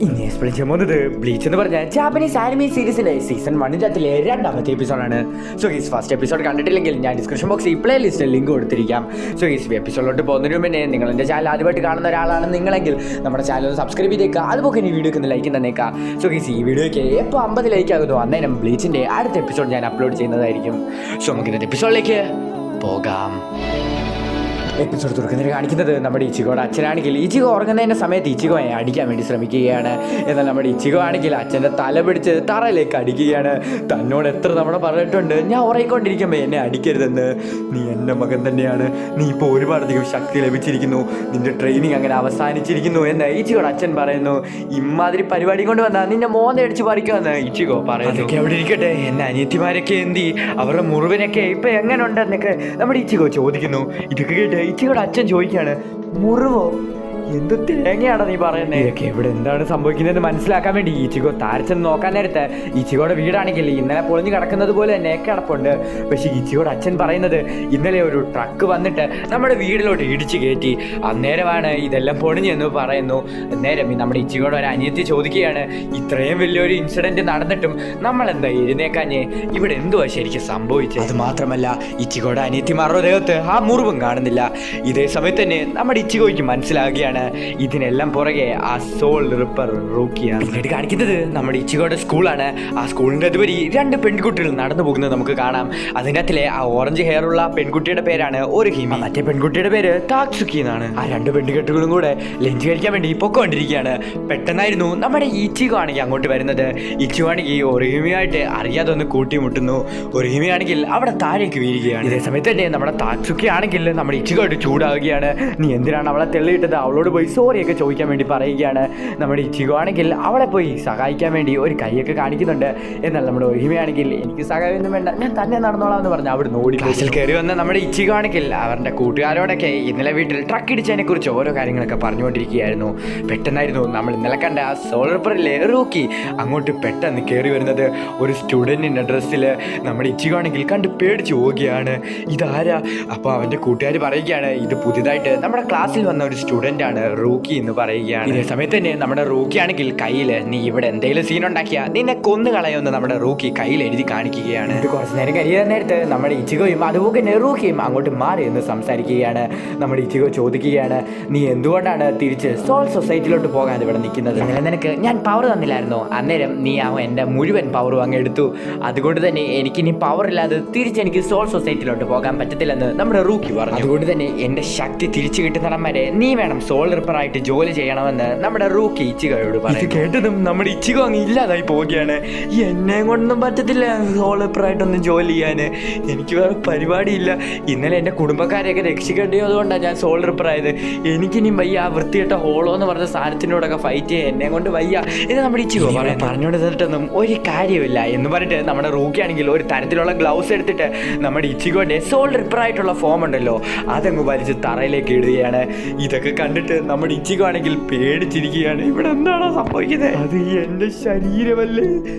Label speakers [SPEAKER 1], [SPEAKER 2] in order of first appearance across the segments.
[SPEAKER 1] ഇനി എക്സ്പ്ലെയിൻ ചെയ്യാൻ പോകുന്നത് ബ്ലീച്ച് എന്ന് പറഞ്ഞ ജാപ്പനീസ് ആനിമേ സീരീസിന്റെ സീസൺ 1 രണ്ടാമത്തെ എപ്പിസോഡാണ്. സോ ഈ ഫസ്റ്റ് എപ്പിസോഡ് കണ്ടിട്ടില്ലെങ്കിൽ ഞാൻ ഡിസ്ക്രിപ്ഷൻ ബോക്സിൽ പ്ലേ ലിസ്റ്റിൽ ലിങ്ക് കൊടുത്തിരിക്കാം. സോ ഈ എപ്പിസോഡിലോട്ട് പോകുന്നതിന് മുന്നേ നിങ്ങൾ എൻ്റെ ചാനൽ ആദ്യമായിട്ട് കാണുന്ന ഒരാളാണ് നിങ്ങളെങ്കിൽ നമ്മുടെ ചാനൽ സബ്സ്ക്രൈബ് ചെയ്തേക്കുക. അതുപോലെ ഈ വീഡിയോക്ക് ലൈക്ക് തന്നേക്കാം. സോ ഈ വീഡിയോയ്ക്ക് എപ്പോൾ 50 ലൈക്ക് ആകുന്നു അന്നേരം ബ്ലീച്ചിൻ്റെ അടുത്ത എപ്പിസോഡ് ഞാൻ അപ്ലോഡ് ചെയ്യുന്നതായിരിക്കും. സോ നമുക്ക് ഇന്നത്തെ എപ്പിസോഡിലേക്ക് പോകാം. എപ്പിസോഡ് തുറക്കുന്നതിന് കാണിക്കുന്നത് നമ്മുടെ ഇച്ചിഗോയുടെ അച്ഛനാണെങ്കിൽ ഇച്ചിഗോ ഉറങ്ങുന്നതിൻ്റെ സമയത്ത് ഇച്ചിഗോയെ അടിക്കാൻ വേണ്ടി ശ്രമിക്കുകയാണ്. എന്നാൽ നമ്മുടെ ഇച്ചിഗോ ആണെങ്കിൽ അച്ഛൻ്റെ തല പിടിച്ച് തറയിലേക്ക് അടിക്കുകയാണ്. തന്നോട് എത്ര തവണ പറഞ്ഞിട്ടുണ്ട് ഞാൻ ഉറങ്ങിക്കൊണ്ടിരിക്കുമ്പോൾ എന്നെ അടിക്കരുതെന്ന്. നീ എൻ്റെ മകൻ തന്നെയാണ്, നീ ഇപ്പോൾ ഒരുപാടധികം ശക്തി ലഭിച്ചിരിക്കുന്നു, നിൻ്റെ ട്രെയിനിങ് അങ്ങനെ അവസാനിച്ചിരിക്കുന്നു എന്ന് ഇച്ചിഗോയുടെ അച്ഛൻ പറയുന്നു. ഇമാതിരി പരിപാടി കൊണ്ട് വന്നാൽ നിന്നെ മോന്തയടിച്ച് പറിക്കുമെന്ന് ഇച്ചിഗോ പറയുന്നു. അതൊക്കെ അവിടെ ഇരിക്കട്ടെ, എൻ്റെ അനിയത്തിമാരൊക്കെ എന്തി, അവരുടെ മുറിവിനൊക്കെ ഇപ്പം എങ്ങനെ ഉണ്ടെന്നൊക്കെ നമ്മുടെ ഇച്ചിഗോ ചോദിക്കുന്നു. ഇതൊക്കെ കേട്ട് ഇച്ചിഗോയുടെ അച്ഛൻ ചോദിക്കുകയാണ്, മുറിവോ? എന്ത് തേങ്ങയാണ് നീ പറയുന്നത്? ഇതൊക്കെ ഇവിടെ എന്താണ് സംഭവിക്കുന്നതെന്ന് മനസ്സിലാക്കാൻ വേണ്ടി ഇച്ചിഗോ താരച്ചെന്ന് നോക്കാൻ നേരത്ത് ഇച്ചിഗോയുടെ വീടാണെങ്കിൽ ഇന്നലെ പൊളിഞ്ഞു കിടക്കുന്നത് പോലെ തന്നെ കിടപ്പുണ്ട്. പക്ഷേ ഇച്ചിഗോയുടെ അച്ഛൻ പറയുന്നത് ഇന്നലെ ഒരു ട്രക്ക് വന്നിട്ട് നമ്മുടെ വീടിലോട്ട് ഇടിച്ചു കയറ്റി, അന്നേരമാണ് ഇതെല്ലാം പൊളിഞ്ഞെന്ന് പറയുന്നു. അന്നേരം നമ്മുടെ ഇച്ചിഗോയുടെ ഒരു അനിയത്തി ചോദിക്കുകയാണ്, ഇത്രയും വലിയൊരു ഇൻസിഡന്റ് നടന്നിട്ടും നമ്മളെന്താ എഴുന്നേക്കാഞ്ഞേ? ഇവിടെ എന്തുവാ ശരിക്കും സംഭവിച്ചത്? അത് മാത്രമല്ല ഇച്ചിഗോയുടെ അനിയത്തിമാരുടെ ദേഹത്ത് ആ മുറിവും കാണുന്നില്ല. ഇതേ സമയത്ത് തന്നെ നമ്മുടെ ഇച്ചിഗോയ്ക്ക് മനസ്സിലാകുകയാണ് ഇതിനെല്ലാം പുറകെ ആ സോൾ റിപ്പർ റൂക്കിയാണ്. പിന്നീട് കാണിക്കുന്നത് നമ്മുടെ ഇച്ചിഗോയുടെ സ്കൂളാണ്. ആ സ്കൂളിന്റെ അതുവഴി 2 പെൺകുട്ടികൾ നടന്നു പോകുന്നത് നമുക്ക് കാണാം. അതിനകത്തിലെ ആ ഓറഞ്ച് ഹെയർ ഉള്ള പെൺകുട്ടിയുടെ പേരാണ് ഒറിഹിമി, മറ്റേ പെൺകുട്ടിയുടെ പേര് താക്സുക്കി എന്നാണ്. ആ 2 പെൺകുട്ടികളും കൂടെ ലഞ്ച് കഴിക്കാൻ വേണ്ടി പൊക്കോണ്ടിരിക്കുകയാണ്. പെട്ടെന്നായിരുന്നു നമ്മുടെ ഇച്ചിഗോ ആണെങ്കിൽ അങ്ങോട്ട് വരുന്നത്. ഇച്ചിഗോ ആണെങ്കിൽ ഒറിഹിമിയായിട്ട് അറിയാതെ ഒന്ന് കൂട്ടിമുട്ടുന്നു. ഒറിഹിമി ആണെങ്കിൽ അവിടെ താഴേക്ക് വീഴുകയാണ്. ഇതേ സമയത്ത് തന്നെ നമ്മുടെ താക്സുക്കി ആണെങ്കിൽ നമ്മുടെ ഇച്ചിഗോ ആയിട്ട് ചൂടാവുകയാണ്. നീ എന്തിനാണ് അവളെ തെള്ളിയിട്ടത്? അവളോട് പോയി സോറിയൊക്കെ ചോദിക്കാൻ വേണ്ടി പറയുകയാണ്. നമ്മുടെ ഇച്ചിഗോ ആണെങ്കിൽ അവളെ പോയി സഹായിക്കാൻ വേണ്ടി ഒരു കൈയൊക്കെ കാണിക്കുന്നുണ്ട്. എന്നാൽ നമ്മുടെ ഒരിഹിമ ആണെങ്കിൽ എനിക്ക് സഹായമൊന്നും വേണ്ട, ഞാൻ തന്നെ നടന്നോളാം എന്ന് പറഞ്ഞ് അവിടെ ഓടി. ക്ലാസ്സിൽ കയറി വന്ന നമ്മുടെ ഇച്ചിഗോ ആണെങ്കിൽ അവരുടെ കൂട്ടുകാരോടൊക്കെ ഇന്നലെ വീട്ടിൽ ട്രക്ക് ഇടിച്ചതിനെ കുറിച്ച് ഓരോ കാര്യങ്ങളൊക്കെ പറഞ്ഞുകൊണ്ടിരിക്കുകയായിരുന്നു. പെട്ടെന്നായിരുന്നു നമ്മൾ ഇന്നലെ കണ്ട ആ സോളർപ്പറിലെ റൂക്കി അങ്ങോട്ട് പെട്ടെന്ന് കയറി വരുന്നത്. ഒരു സ്റ്റുഡൻറ്റിൻ്റെ ഡ്രസ്സിൽ നമ്മുടെ ഇച്ചിഗോ ആണെങ്കിൽ കണ്ട് പേടിച്ച് പോവുകയാണ്. ഇതാരാ? അപ്പോൾ അവൻ്റെ കൂട്ടുകാർ പറയുകയാണ്, ഇത് പുതിയതായിട്ട് നമ്മുടെ ക്ലാസ്സിൽ വന്ന ഒരു സ്റ്റുഡൻ്റ് ആണ്, റൂക്കി എന്ന് പറയുകയാണ്. ഇതേ സമയത്ത് തന്നെ നമ്മുടെ റൂക്കി ആണെങ്കിൽ കയ്യിൽ നീ ഇവിടെ എന്തെങ്കിലും സീൻ ഉണ്ടാക്കിയാൽ നിന്നെ കൊന്നു കളയുമെന്ന് നമ്മുടെ റൂക്കി കയ്യിൽ എഴുതി കാണിക്കുകയാണ്. ഇത് കുറച്ച് നേരം കഴിയാൻ നേരത്ത് നമ്മുടെ ഇച്ചിഗോയും അതുപോലെ തന്നെ റൂക്കിയും അങ്ങോട്ട് മാറി എന്ന് സംസാരിക്കുകയാണ്. നമ്മുടെ ഇച്ചിഗോ ചോദിക്കുകയാണ്, നീ എന്തുകൊണ്ടാണ് തിരിച്ച് സോൾ സൊസൈറ്റിയിലോട്ട് പോകാൻ ഇവിടെ നിൽക്കുന്നത്? അങ്ങനെ നിനക്ക് ഞാൻ പവർ തന്നില്ലായിരുന്നോ? അന്നേരം നീ എൻ്റെ മുഴുവൻ പവറും അങ്ങ് എടുത്തു. അതുകൊണ്ട് തന്നെ എനിക്കിനി പവർ ഇല്ലാതെ തിരിച്ചെനിക്ക് സോൾ സൊസൈറ്റിയിലോട്ട് പോകാൻ പറ്റത്തില്ലെന്ന് നമ്മുടെ റൂക്കി പറഞ്ഞു. അതുകൊണ്ട് തന്നെ എൻ്റെ ശക്തി തിരിച്ചു കിട്ടുന്നിടം വരെ നീ വേണം സോൾ റിപ്പറായിട്ട് ജോലി ചെയ്യണമെന്ന് നമ്മുടെ റൂക്കി ഇച്ചിഗോയോട് പറഞ്ഞു. കേട്ടതും നമ്മുടെ ഇച്ചിഗോ അങ്ങ് ഇല്ലാതായി പോവുകയാണ്. എന്നെ കൊണ്ടൊന്നും പറ്റത്തില്ല സോൾ റിപ്പറായിട്ടൊന്നും ജോലി ചെയ്യാൻ, എനിക്ക് വേറെ പരിപാടിയില്ല. ഇന്നലെ എൻ്റെ കുടുംബക്കാരെയൊക്കെ രക്ഷിക്കേണ്ടതുകൊണ്ടാണ് ഞാൻ സോൾ റിപ്പറായത്. എനിക്കിനി വയ്യ ആ വൃത്തിയിട്ട ഹോളോ എന്ന് പറഞ്ഞ സാധനത്തിനോടൊക്കെ ഫൈറ്റ് ചെയ്യാൻ എന്നെ കൊണ്ട് വയ്യ എന്ന് നമ്മുടെ ഇച്ചിഗോ പറഞ്ഞുകൊണ്ട് തന്നിട്ടൊന്നും ഒരു കാര്യമില്ല എന്ന് പറഞ്ഞിട്ട് നമ്മുടെ റൂക്കി ആണെങ്കിൽ ഒരു തരത്തിലുള്ള ഗ്ലൗസ് എടുത്തിട്ട് നമ്മുടെ ഇച്ചിഗോന്റെ സോൾ റിപ്പറായിട്ടുള്ള ഫോം ഉണ്ടല്ലോ അതങ്ങ് വലിച്ച് തറയിലേക്ക് ഇടുകയാണ്. ഇതൊക്കെ കണ്ടിട്ട് നമ്മുടെ ഇച്ചിഗോ ആണെങ്കിൽ പേടിച്ചിരിക്കുകയാണ്. ഇവിടെ എന്താണോ സംഭവിക്കുന്നത്? അത് എൻ്റെ ശരീരമല്ലേ,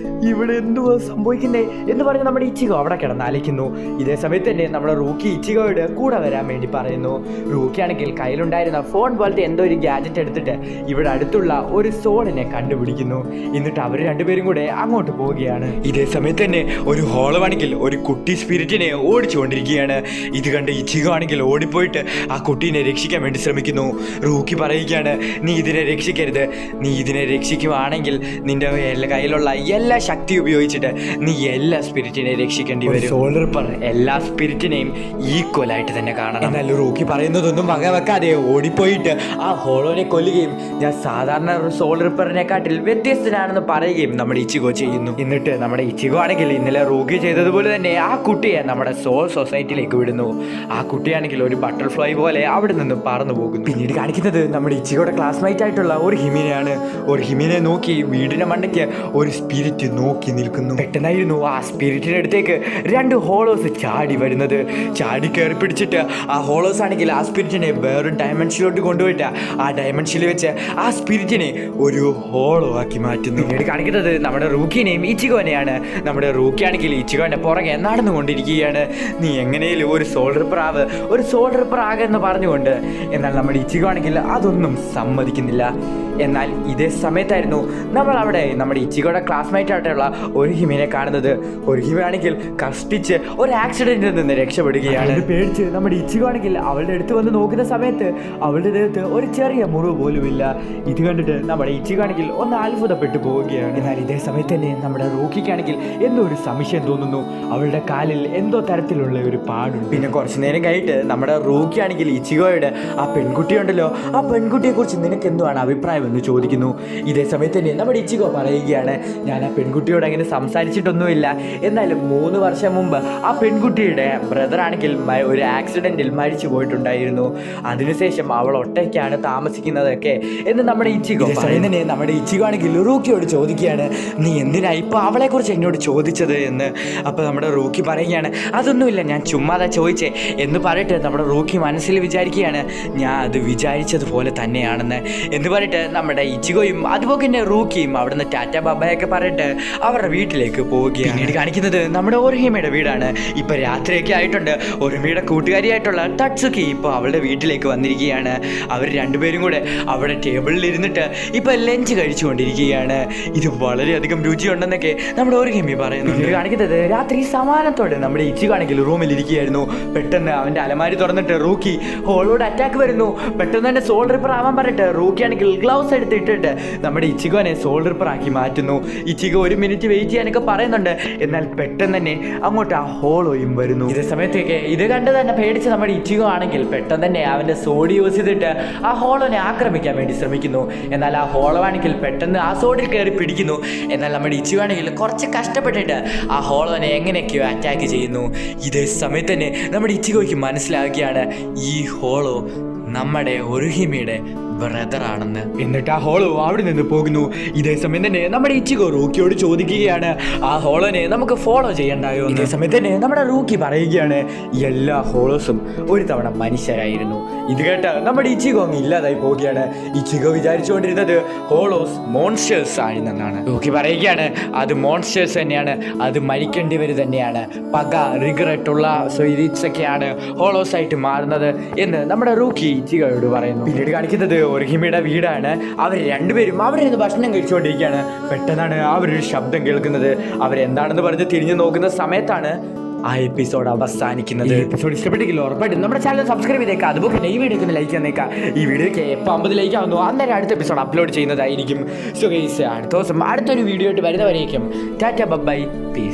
[SPEAKER 1] ഇവിടെ എന്തുവാ സംഭവിക്കുന്നേ എന്ന് പറഞ്ഞ് നമ്മുടെ ഇച്ചിഗോ അവിടെ കിടന്നാലിക്കുന്നു. ഇതേ സമയത്ത് തന്നെ നമ്മുടെ റൂക്കി ഇച്ചിഗോയോട് കൂടെ വരാൻ വേണ്ടി പറയുന്നു. റൂക്കി ആണെങ്കിൽ കയ്യിലുണ്ടായിരുന്ന ഫോൺ പോലത്തെ എന്തോ ഒരു ഗാഡ്ജറ്റ് എടുത്തിട്ട് ഇവിടെ അടുത്തുള്ള ഒരു സോളിനെ കണ്ടുപിടിക്കുന്നു. എന്നിട്ട് അവർ രണ്ടുപേരും കൂടെ അങ്ങോട്ട് പോവുകയാണ്. ഇതേ സമയത്ത് തന്നെ ഒരു ഹോളവാണെങ്കിൽ ഒരു കുട്ടി സ്പിരിറ്റിനെ ഓടിച്ചുകൊണ്ടിരിക്കുകയാണ്. ഇത് കണ്ട് ഇച്ചിഗോ ആണെങ്കിൽ ഓടിപ്പോയിട്ട് ആ കുട്ടീനെ രക്ഷിക്കാൻ വേണ്ടി ശ്രമിക്കുന്നു. റൂക്കി പറയുകയാണ്, നീ ഇതിനെ രക്ഷിക്കരുത്, നീ ഇതിനെ രക്ഷിക്കുവാണെങ്കിൽ നിന്റെ കയ്യിലുള്ള എല്ലാ ശക്തി ഉപയോഗിച്ചിട്ട് നീ എല്ലാ സ്പിരിറ്റിനെ രക്ഷിക്കേണ്ടി വരും. സോൾ റിപ്പർ എല്ലാ സ്പിരിറ്റിനെയും ഈക്വലായിട്ട് തന്നെ കാണണം. എന്നാൽ റൂക്കി പറയുന്നതൊന്നും വകവെക്കാതെ ഓടിപ്പോയിട്ട് ആ ഹോളോനെ കൊല്ലുകയും ഞാൻ സാധാരണ സോൾ റിപ്പറിനെക്കാട്ടിൽ വ്യത്യസ്തനാണെന്ന് പറയുകയും നമ്മുടെ ഇച്ചിഗോ ചെയ്യുന്നു. എന്നിട്ട് നമ്മുടെ ഇച്ചിഗോ ആണെങ്കിൽ ഇന്നലെ റൂക്കി ചെയ്തതുപോലെ തന്നെ ആ കുട്ടിയെ നമ്മുടെ സോൾ സൊസൈറ്റിയിലേക്ക് വിടുന്നു. ആ കുട്ടിയാണെങ്കിൽ ഒരു ബട്ടർഫ്ലൈ പോലെ അവിടെ നിന്ന് പറന്നു പോകുന്നു. പിന്നീട് കാണിക്കുന്നത് നമ്മുടെ ഇച്ചിഗോയുടെ ക്ലാസ്മേറ്റ് ആയിട്ടുള്ള ഒരു ഹിമിനെയാണ്. ഒരു ഹിമിനെ നോക്കി വീടിന്റെ മണ്ടയ്ക്ക് ഒരു സ്പിരിറ്റ് നോക്കി നിൽക്കുന്നു. പെട്ടെന്നായിരുന്നു ആ സ്പിരിറ്റിന്റെ അടുത്തേക്ക് 2 ഹോളോസ് ചാടി വരുന്നത്. ചാടി കയറി പിടിച്ചിട്ട് ആ ഹോളോസ് ആണെങ്കിൽ ആ സ്പിരിറ്റിനെ വേറൊരു ഡയമെൻഷനിലോട്ട് കൊണ്ടുപോയിട്ട് ആ ഡയമെൻഷനിൽ വെച്ച് ആ സ്പിരിറ്റിനെ ഒരു ഹോളോ ആക്കി മാറ്റുന്നു. പിന്നീട് കാണിക്കുന്നത് നമ്മുടെ റൂക്കിനെയും ഇച്ചിഗോനെയാണ്. നമ്മുടെ റൂക്കി ആണെങ്കിൽ ഇച്ചിഗോന്റെ പുറകെ നടന്നുകൊണ്ടിരിക്കുകയാണ്. നീ എങ്ങനെയും ഒരു സോൾ റിപ്പർ ആകെന്ന് പറഞ്ഞുകൊണ്ട്. എന്നാൽ നമ്മുടെ ഇച്ചിഗോ ആണെങ്കിൽ അതൊന്നും സമ്മതിക്കുന്നില്ല. എന്നാൽ ഇതേ സമയത്തായിരുന്നു നമ്മൾ അവിടെ നമ്മുടെ ഇച്ചിഗോയുടെ ക്ലാസ്മേറ്റ് ആയിട്ടുള്ള ഒരിഹിമിനെ കാണുന്നത്. ഒരിഹിമാണെങ്കിൽ കഷ്ടിച്ച് ഒരു ആക്സിഡന്റിൽ നിന്ന് രക്ഷപ്പെടുകയാണ്. പേടിച്ച് നമ്മുടെ ഇച്ചിഗോ ആണെങ്കിൽ അവളുടെ അടുത്ത് വന്ന് നോക്കുന്ന സമയത്ത് അവളുടെ ദേഹത്ത് ഒരു ചെറിയ മുറിവ് പോലുമില്ല. ഇത് കണ്ടിട്ട് നമ്മുടെ ഇച്ചിഗോ ആണെങ്കിൽ ഒന്ന് അത്ഭുതപ്പെട്ടു പോവുകയാണ്. എന്നാൽ ഇതേ സമയത്ത് തന്നെ നമ്മുടെ റോക്കിക്കാണെങ്കിൽ എന്തോ ഒരു സംശയം തോന്നുന്നു. അവളുടെ കാലിൽ എന്തോ തരത്തിലുള്ള ഒരു പാടുണ്ട്. പിന്നെ കുറച്ചു നേരം കഴിഞ്ഞിട്ട് നമ്മുടെ റോക്കി ആണെങ്കിൽ ഇച്ചിഗോയുടെ ആ പെൺകുട്ടിയുണ്ടല്ലോ, ആ പെൺകുട്ടിയെ കുറിച്ച് നിനക്ക് എന്തുവാണ് അഭിപ്രായം എന്ന് ചോദിക്കുന്നു. ഇതേ സമയത്ത് തന്നെ നമ്മുടെ ഇച്ചിഗോ പറയുകയാണ്, ഞാൻ ആ പെൺകുട്ടിയോട് അങ്ങനെ സംസാരിച്ചിട്ടൊന്നുമില്ല. എന്നാലും 3 വർഷം മുമ്പ് ആ പെൺകുട്ടിയുടെ ബ്രദർ ആണെങ്കിൽ ഒരു ആക്സിഡന്റിൽ മരിച്ചു പോയിട്ടുണ്ടായിരുന്നു. അതിനുശേഷം അവൾ ഒറ്റയ്ക്കാണ് താമസിക്കുന്നതൊക്കെ എന്ന് നമ്മുടെ ഇച്ചിഗോ പറയുന്നതിനെ നമ്മുടെ ഇച്ചിഗോ ആണെങ്കിൽ റൂക്കിയോട് ചോദിക്കുകയാണ്, നീ എന്തിനാ ഇപ്പോൾ അവളെ കുറിച്ച് എന്നോട് ചോദിച്ചത് എന്ന്. അപ്പോൾ നമ്മുടെ റൂക്കി പറയുകയാണ്, അതൊന്നുമില്ല, ഞാൻ ചുമ്മാതാ ചോദിച്ചേ എന്ന് പറയട്ടെ നമ്മുടെ റൂക്കി മനസ്സിൽ വിചാരിക്കുകയാണ്, ഞാൻ അത് വിചാരിച്ചതുപോലെ തന്നെയാണെന്ന് എന്ന് പറയട്ടെ നമ്മുടെ ഇച്ചിഗോയും അതുപോലെ തന്നെ റൂക്കിയും അവിടുന്ന് ടാറ്റ ബബയൊക്കെ പറഞ്ഞിട്ട് അവരുടെ വീട്ടിലേക്ക് പോവുകയാണ്. പിന്നീട് കാണിക്കുന്നത് നമ്മുടെ ഒരിഹിമയുടെ വീടാണ്. ഇപ്പൊ രാത്രിയൊക്കെ ആയിട്ടുണ്ട്. ഒരിഹിമയുടെ കൂട്ടുകാരിയായിട്ടുള്ള തട്സുക്കി ഇപ്പോൾ അവളുടെ വീട്ടിലേക്ക് വന്നിരിക്കുകയാണ്. അവർ രണ്ടുപേരും കൂടെ അവിടെ ടേബിളിൽ ഇരുന്നിട്ട് ഇപ്പൊ ലഞ്ച് കഴിച്ചുകൊണ്ടിരിക്കുകയാണ്. ഇത് വളരെയധികം രുചിയുണ്ടെന്നൊക്കെ നമ്മുടെ ഒരിഹിമി പറയുന്നു. കാണിക്കുന്നത് രാത്രി സമാനത്തോടെ നമ്മുടെ ഇച്ചിഗാണെങ്കിൽ റൂമിൽ ഇരിക്കുകയായിരുന്നു. പെട്ടെന്ന് അവന്റെ അലമാരി തുറന്നിട്ട് റൂക്കി ഹോളോട് അറ്റാക്ക് വരുന്നു. പെട്ടെന്ന് തന്നെ സോൾ റിപ്പർ ആവാൻ പറഞ്ഞിട്ട് റൂക്കി ആണെങ്കിൽ ഗ്ലൗസ് എടുത്തിട്ടിട്ട് നമ്മുടെ ഇച്ചിഗോനെ സോൾ റിപ്പർ ആക്കി മാറ്റുന്നു. ഇച്ചിഗോ 1 മിനിറ്റ് വെയിറ്റ് ചെയ്യാനൊക്കെ പറയുന്നുണ്ട്. എന്നാൽ പെട്ടെന്ന് തന്നെ അങ്ങോട്ട് ആ ഹോളോയും വരുന്നു. ഇതേ സമയത്തേക്ക് ഇത് കണ്ട് തന്നെ പേടിച്ച് നമ്മുടെ ഇച്ചിഗോ ആണെങ്കിൽ പെട്ടെന്ന് തന്നെ അവന്റെ സോഡ് യൂസ് ചെയ്തിട്ട് ആ ഹോളോനെ ആക്രമിക്കാൻ വേണ്ടി ശ്രമിക്കുന്നു. എന്നാൽ ആ ഹോളോ ആണെങ്കിൽ പെട്ടെന്ന് ആ സോഡിൽ കയറി പിടിക്കുന്നു. എന്നാൽ നമ്മുടെ ഇച്ചിഗോ ആണെങ്കിൽ കുറച്ച് കഷ്ടപ്പെട്ടിട്ട് ആ ഹോളോനെ എങ്ങനെയൊക്കെയോ അറ്റാക്ക് ചെയ്യുന്നു. ഇതേ സമയത്ത് തന്നെ നമ്മുടെ ഇച്ചിഗോയ്ക്ക് മനസ്സിലാവുകയാണ് ഈ ഹോളോ നമ്മുടെ ഒരിഹിമയുടെ ബ്രദറാണെന്ന്. എന്നിട്ട് ആ ഹോളോ അവിടെ നിന്ന് പോകുന്നു. ഇതേ സമയം തന്നെ നമ്മുടെ ഇച്ചിഗോ റൂക്കിയോട് ചോദിക്കുകയാണ്, ആ ഹോളോനെ നമുക്ക് ഫോളോ ചെയ്യണ്ടായോ. ഇതേ സമയത്ത് തന്നെ നമ്മുടെ റൂക്കി പറയുകയാണ്, എല്ലാ ഹോളോസും ഒരു തവണ മനുഷ്യരായിരുന്നു. ഇത് കേട്ട് നമ്മുടെ ഇച്ചിഗോ അങ്ങ് ഇല്ലാതായി പോവുകയാണ്. Ichigo വിചാരിച്ചുകൊണ്ടിരുന്നത് ഹോളോസ് monsters ആയിരുന്നെന്നാണ്. റൂക്കി പറയുകയാണ്, അത് മോൺസ്റ്റേഴ്സ് തന്നെയാണ്, അത് മരിക്കേണ്ടിവർ തന്നെയാണ്, പക റിഗ്രറ്റുള്ള ഒക്കെയാണ് ഹോളോസ് ആയിട്ട് മാറുന്നത് എന്ന് നമ്മുടെ റൂക്കി ഇച്ചിഗോയോട് പറയുന്നു. പിന്നീട് കാണിക്കുന്നത് ഒരിഹിമയുടെ വീടാണ്. അവർ രണ്ടുപേരും അവിടെ നിന്ന് ഭക്ഷണം കഴിച്ചുകൊണ്ടിരിക്കുകയാണ്. പെട്ടെന്നാണ് അവരൊരു ശബ്ദം കേൾക്കുന്നത്. അവരെന്താണെന്ന് പറഞ്ഞ് തിരിഞ്ഞു നോക്കുന്ന സമയത്താണ് ആ എപ്പിസോഡ് അവസാനിക്കുന്നത്. എപ്പിസോഡ് ഇഷ്ടപ്പെട്ടെങ്കിൽ ഉറപ്പായിട്ടും നമ്മുടെ ചാനൽ സബ്സ്ക്രൈബ് ചെയ്തേക്കാം. അതുപോലെ ഈ വീഡിയോക്ക് ലൈക്ക് തന്നേക്കാം. ഈ വീഡിയോക്ക് എപ്പോൾ 50 ലൈക്ക് ആവുന്നു അന്നേരം അടുത്ത എപ്പിസോഡ് അപ്ലോഡ് ചെയ്യുന്നതായിരിക്കും. സോ ഗൈസ്, അടുത്ത ദിവസം അടുത്തൊരു വീഡിയോ ആയിട്ട് വരുന്നവരേക്കും ടാറ്റ ബൈ, പീസ്.